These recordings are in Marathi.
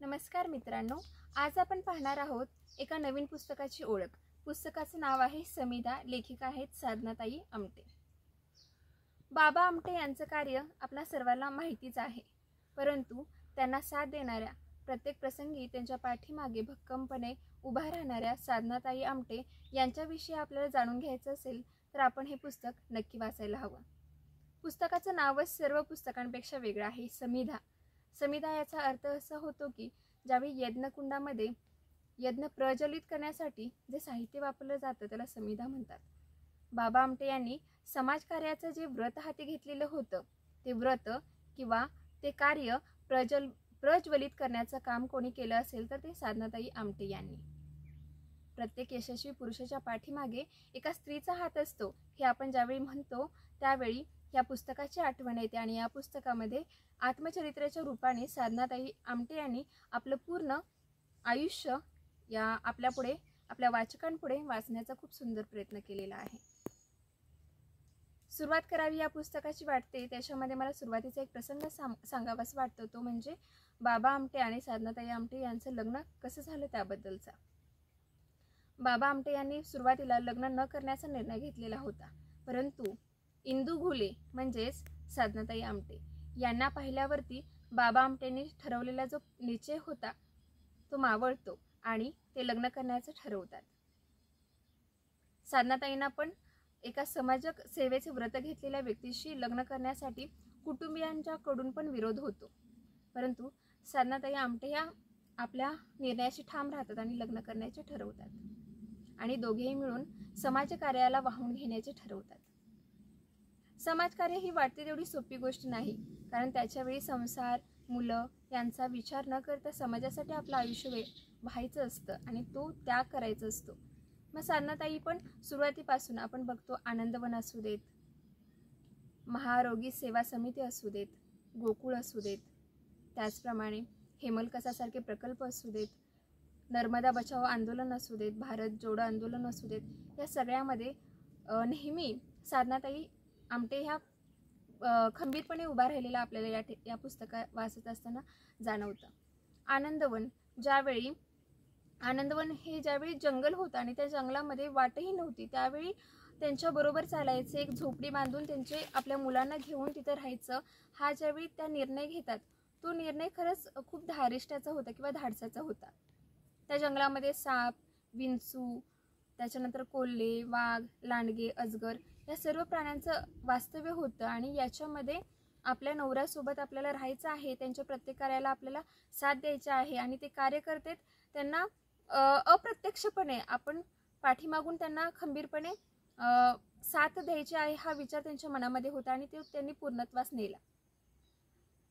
नमस्कार मित्रांनो, आज आपण पाहणार आहोत एका नवीन पुस्तकाची ओळख। पुस्तकाचे नाव आहे समिधा। लेखिका आहेत साधनाताई आमटे। बाबा आमटे यांचं कार्य आपल्या सर्वांना माहितीच आहे, परंतु त्यांना साथ देणाऱ्या, प्रत्येक प्रसंगी त्यांच्या पाठीमागे भक्कमपणे उभा राहणाऱ्या साधनाताई आमटे यांच्याविषयी आपल्याला जाणून घ्यायचं असेल तर आपण हे पुस्तक नक्की वाचायला हवं। पुस्तकाचं नावच सर्व पुस्तकांपेक्षा वेगळं आहे, समिधा। समिधा याचा अर्थ असा होतो की ज्यावेळी यज्ञकुंडामध्ये यज्ञ प्रज्वलित करण्यासाठी जे साहित्य वापरलं जातं त्याला समिधा म्हणतात। बाबा आमटे यांनी समाजकार्याचं जे व्रत हाती घेतलेलं होतं ते व्रत किंवा ते कार्य प्रज्वलित करण्याचं काम कोणी केलं असेल तर ते साधनाताई आमटे यांनी। प्रत्येक यशस्वी पुरुषाच्या पाठीमागे एका स्त्रीचा हात असतो हे आपण ज्यावेळी म्हणतो त्यावेळी या पुस्तकाची आठवण येते आणि या पुस्तकामध्ये आत्मचरित्राच्या रूपाने साधनाताई आमटे यांनी आपलं पूर्ण आयुष्य या आपल्या वाचकांपुढे वाचण्याचा खूप सुंदर प्रयत्न केलेला आहे। सुरुवात करावी या पुस्तकाची वाटते त्याच्यामध्ये मला सुरुवातीचा एक प्रसंग सांगावासा वाटतो, तो म्हणजे बाबा आमटे आणि साधनाताई आमटे यांचं लग्न कसं झालं त्याबद्दलचा। बाबा आमटे यांनी सुरुवातीला लग्न न करण्याचा निर्णय घेतलेला होता, परंतु इंदू घुले म्हणजेच साधनाताई आमटे यांना पाहिल्यावरती बाबा आमटेंनी ठरवलेला जो निश्चय होता तो मावळतो आणि ते लग्न करण्याचं ठरवतात। साधनाताईंना पण एका समाजक सेवेचे व्रत घेतलेल्या व्यक्तीशी लग्न करण्यासाठी कुटुंबियांच्याकडून पण विरोध होतो, परंतु साधनाताई आमटे या आपल्या निर्णयाशी ठाम राहतात आणि लग्न करण्याचे ठरवतात आणि दोघेही मिळून समाजकार्याला वाहून घेण्याचे ठरवतात। समाजकार्य ही वाटते तेवढी सोपी गोष्ट नाही, कारण त्याच्या वेळी संसार, मुलं यांचा विचार न करता समाजासाठी आपलं आयुष्य व्हायचं असतं आणि तो त्याग करायचा असतो। मग साधनाताई पण सुरुवातीपासून आपण बघतो आनंदवन असू देत, महाआरोगी सेवा समिती असू देत, गोकुळ असू देत, त्याचप्रमाणे हेमलकसासारखे प्रकल्प असू देत, नर्मदा बचाओ आंदोलन असू देत, भारत जोडो आंदोलन असू देत, या सगळ्यामध्ये नेहमी साधनाताई आमटे ह्या खंबीरपणे उभा राहिलेला आपल्याला या पुस्तका वाचत असताना जाणवतं। आनंदवन हे ज्यावेळी जंगल होतं आणि त्या जंगलामध्ये वाटही नव्हती, त्यावेळी त्यांच्याबरोबर चालायचं, एक झोपडी बांधून त्यांचे आपल्या मुलांना घेऊन तिथं राहायचं, हा ज्यावेळी त्या निर्णय घेतात तो निर्णय खरंच खूप धारिष्ट्याचा होता किंवा धाडसाचा होता। त्या जंगलामध्ये साप, विंचू, त्याच्यानंतर कोल्हे, वाघ, लांडगे, अजगर या सर्व प्राण्यांचं वास्तव्य होतं आणि याच्यामध्ये आपल्या नवऱ्यासोबत आपल्याला राहायचं आहे, त्यांच्या प्रत्येक कार्याला आपल्याला साथ द्यायची आहे आणि ते कार्य करतात त्यांना अप्रत्यक्षपणे आपण पाठीमागून त्यांना खंबीरपणे साथ द्यायची आहे हा विचार त्यांच्या मनामध्ये होता आणि ते त्यांनी पूर्णत्वास नेला।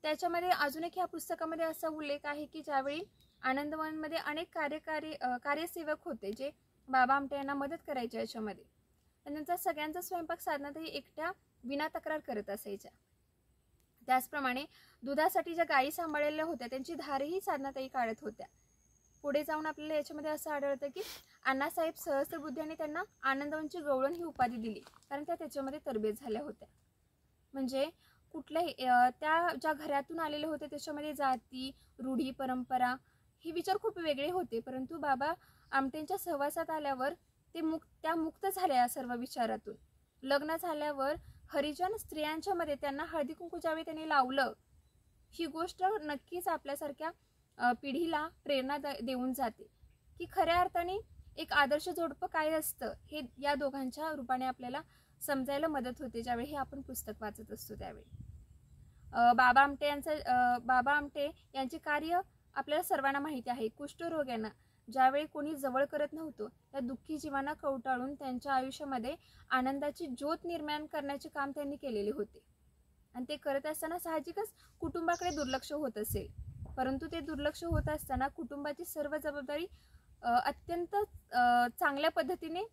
त्याच्यामध्ये अजून एक ह्या पुस्तकामध्ये असा उल्लेख आहे की ज्यावेळी आनंदवनमध्ये अनेक कार्यसेवक होते जे बाबा आमटे यांना मदत करायचे याच्यामध्ये, त्यांचा सगळ्यांचा स्वयंपाक साधनाताई एकट्या विना तक्रार करत असायच्या। त्याचप्रमाणे दुधासाठी ज्या गायी सांभाळलेल्या होत्या त्यांची धारही साधनाताई काढत होत्या। पुढे जाऊन आपल्याला याच्यामध्ये असं आढळतं की अण्णासाहेब सहस्त्रबुद्धे त्यांना आनंदवनची गवळण ही उपाधी दिली, कारण त्या त्याच्यामध्ये तरबेज झाल्या होत्या। म्हणजे कुठल्याही त्या ज्या घरातून आलेले होते त्याच्यामध्ये जाती, रूढी, परंपरा हे विचार खूप वेगळे होते, परंतु बाबा आमटेंच्या सहवासात आल्यावर त्या मुक्त झाल्या सर्व विचारातून। लग्न झाल्यावर हरिजन स्त्रियांच्या मध्ये त्यांना हळदी कुंकू ज्यावेळी त्यांनी लावलं, ही गोष्ट नक्कीच आपल्यासारख्या पिढीला प्रेरणा देऊन जाते की खऱ्या अर्थाने एक आदर्श जोडपं काय असतं हे या दोघांच्या रूपाने आपल्याला समजायला मदत होते ज्यावेळी हे आपण पुस्तक वाचत असतो त्यावेळी। बाबा आमटे यांचे कार्य आपल्याला सर्वांना माहिती आहे। कुष्ठरोग्यांना ज्यावेळी कोणी जवळ करत नव्हतं त्या दुःखी जीवांना कवटाळून त्यांच्या आयुष्यामध्ये आनंदाची ज्योत निर्माण करण्याचे काम त्यांनी केलेले होते आणि ते करत असताना साहजिकच कुटुंबाकडे दुर्लक्ष होत असेल, परंतु ते दुर्लक्ष होत असताना कुटुंबाची सर्व जबाबदारी अत्यंत चांगल्या पद्धतीने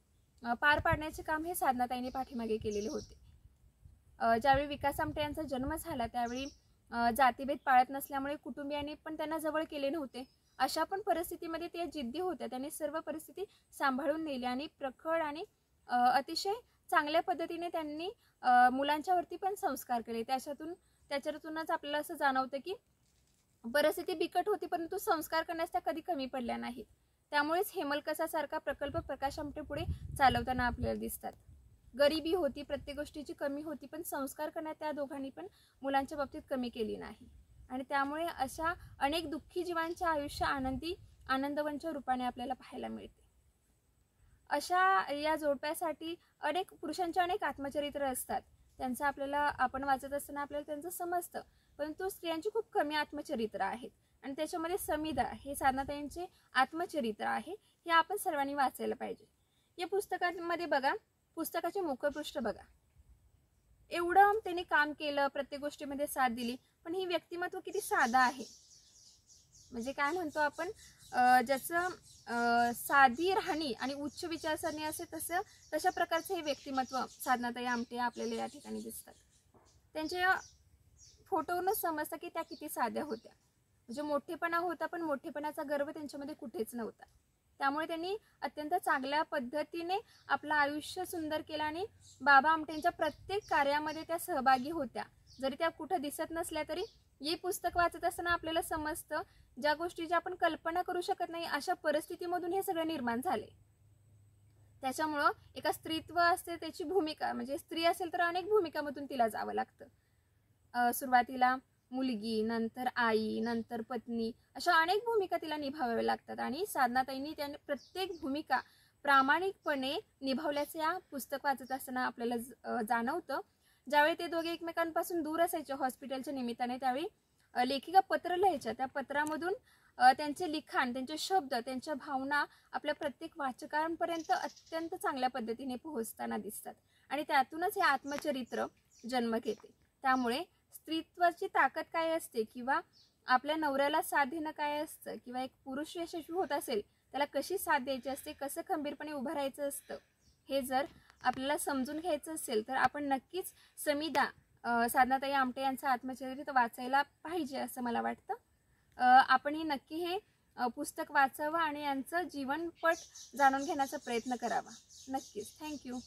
पार पाडण्याचे काम हे साधनाताईंनी पाठीमागे केलेले होते। ज्यावेळी विकास आमटे यांचा जन्म झाला त्यावेळी जातीभेद पाळत नसल्यामुळे कुटुंबियांनी पण त्यांना जवळ केले नव्हते। अशा पण परिस्थितीमध्ये त्या जिद्दी होत्या, त्यांनी सर्व परिस्थिती सांभाळून नेली आणि प्रखर आणि अतिशय चांगल्या पद्धतीने त्यांनी मुलांच्यावरती पण संस्कार केले। त्याच्यातूनच आपल्याला असं जाणवतं की परिस्थिती बिकट होती, परंतु संस्कार करण्यास त्या कधी कमी पडल्या नाहीत. त्यामुळेच हेमलकसासारखा प्रकल्प प्रकाश आमटे पुढे चालवताना आपल्याला दिसतात. गरिबी होती, प्रत्येक गोष्टीची कमी होती, पण संस्कार करण्यात त्या दोघांनी पण मुलांच्या बाबतीत कमी केली नाही. आणि त्यामुळे अशा अनेक दुःखी जीवांचे आयुष्य आनंदवनच्या रूपाने आपल्याला पाहायला मिळते. अशा या जोडप्यासाठी अनेक पुरुषांचे अनेक आत्मचरित्र असतात. त्यांचं आपल्याला आपण वाचत असताना आपल्याला त्यांचं समजतं, परंतु स्त्रियांची खूप कमी आत्मचरित्र आहेत. आणि त्याच्यामध्ये समिधा हे साधनाताईंचे आत्मचरित्र आहे. हे आपण सर्वांनी वाचायला पाहिजे. या पुस्तकामध्ये बघा, पुस्तकाचे मुखपृष्ठ बघा, एवढं त्यांनी काम केलं, प्रत्येक गोष्टीमध्ये साथ दिली, पण ही व्यक्तिमत्व किती साधा आहे. म्हणजे काय म्हणतो आपण, ज्याचं साधी राहणी आणि उच्च विचारसरणी असे तशा प्रकारचे हे व्यक्तिमत्व साधनाताई आमटे आपल्याला या ठिकाणी दिसतात. त्यांच्या फोटोवरूनच समजतं की त्या किती साध्या होत्या. म्हणजे मोठेपणा होता, पण मोठेपणाचा गर्व त्यांच्यामध्ये कुठेच नव्हता. त्यामुळे त्यांनी अत्यंत चांगल्या पद्धतीने आपलं आयुष्य सुंदर केलं आणि बाबा आमटेंच्या प्रत्येक कार्यामध्ये त्या सहभागी होत्या. जरी त्या कुठं दिसत नसल्या तरी हे पुस्तक वाचत असताना आपल्याला समजतं, ज्या गोष्टीची आपण कल्पना करू शकत नाही अशा परिस्थितीमधून हे सगळं निर्माण झाले. त्याच्यामुळं एका स्त्रीत्व असते, त्याची भूमिका म्हणजे स्त्री असेल तर अनेक भूमिकामधून तिला जावं लागतं. सुरुवातीला मुलगी, नंतर आई, नंतर पत्नी, अशा अनेक भूमिका तिला निभावाव्या लागतात. आणि साधनाताईंनी त्यांनी प्रत्येक भूमिका प्रामाणिकपणे निभावल्याचे या पुस्तक वाचत असताना आपल्याला जाणवतं. ज्यावेळी ते दोघे एकमेकांपासून दूर असायचे हॉस्पिटलच्या निमित्ताने, त्यावेळी लेखिका पत्र लिहायच्या. त्या पत्रामधून त्यांचे लिखाण, त्यांचे शब्द, त्यांच्या भावना आपल्या प्रत्येक वाचकांपर्यंत अत्यंत चांगल्या पद्धतीने पोहोचताना दिसतात. आणि त्यातूनच हे आत्मचरित्र जन्म घेते. त्यामुळे स्त्रीत्वाची ताकद काय असते, किंवा आपल्या नवऱ्याला साथ देणं काय असतं, किंवा एक पुरुष यशस्वी होत असेल त्याला कशी साथ द्यायची असते, कसं खंबीरपणे उभं राहायचं असतं, हे जर आपल्याला समजून घ्यायचं असेल तर आपण नक्कीच समिधा साधनाताई आमटे यांचं आत्मचरित्र वाचायला पाहिजे असं मला वाटतं. आपणही नक्की हे पुस्तक वाचावं आणि यांचं जीवनपट जाणून घेण्याचा प्रयत्न करावा. नक्कीच. थँक्यू.